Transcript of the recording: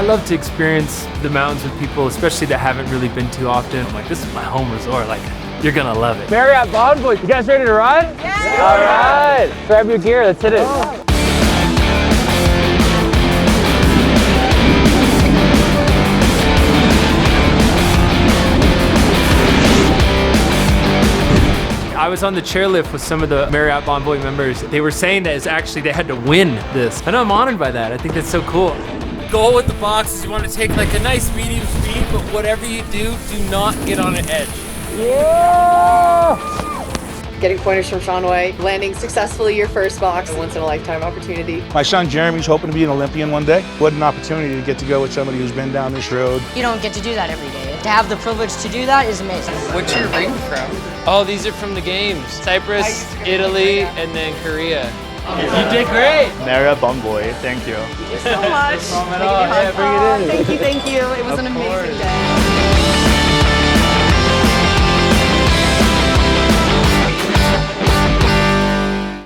love to experience the mountains with people, especially that haven't really been too often. I'm like, this is my home resort. Like, you're gonna love it. Marriott Bonvoy, you guys ready to run? Yeah. All right, grab your gear, let's hit it. Oh. I was on the chairlift with some of the Marriott Bonvoy members. They were saying that it's actually, they had to win this. And I'm honored by that. I think that's so cool. Goal with the box is you want to take like a nice medium speed, but whatever you do not get on an edge. Yeah! Getting pointers from Shaun, landing successfully your first box, a once-in-a-lifetime opportunity. My son Jeremy's hoping to be an Olympian one day. What an opportunity to get to go with somebody who's been down this road. You don't get to do that every day. To have the privilege to do that is amazing. What's your ring from? Oh, these are from the games. Cyprus, Italy, and then Korea. You did great. Marriott Bonvoy, thank you. Thank you so much. Yeah, bring it in. Thank you. It was an amazing day.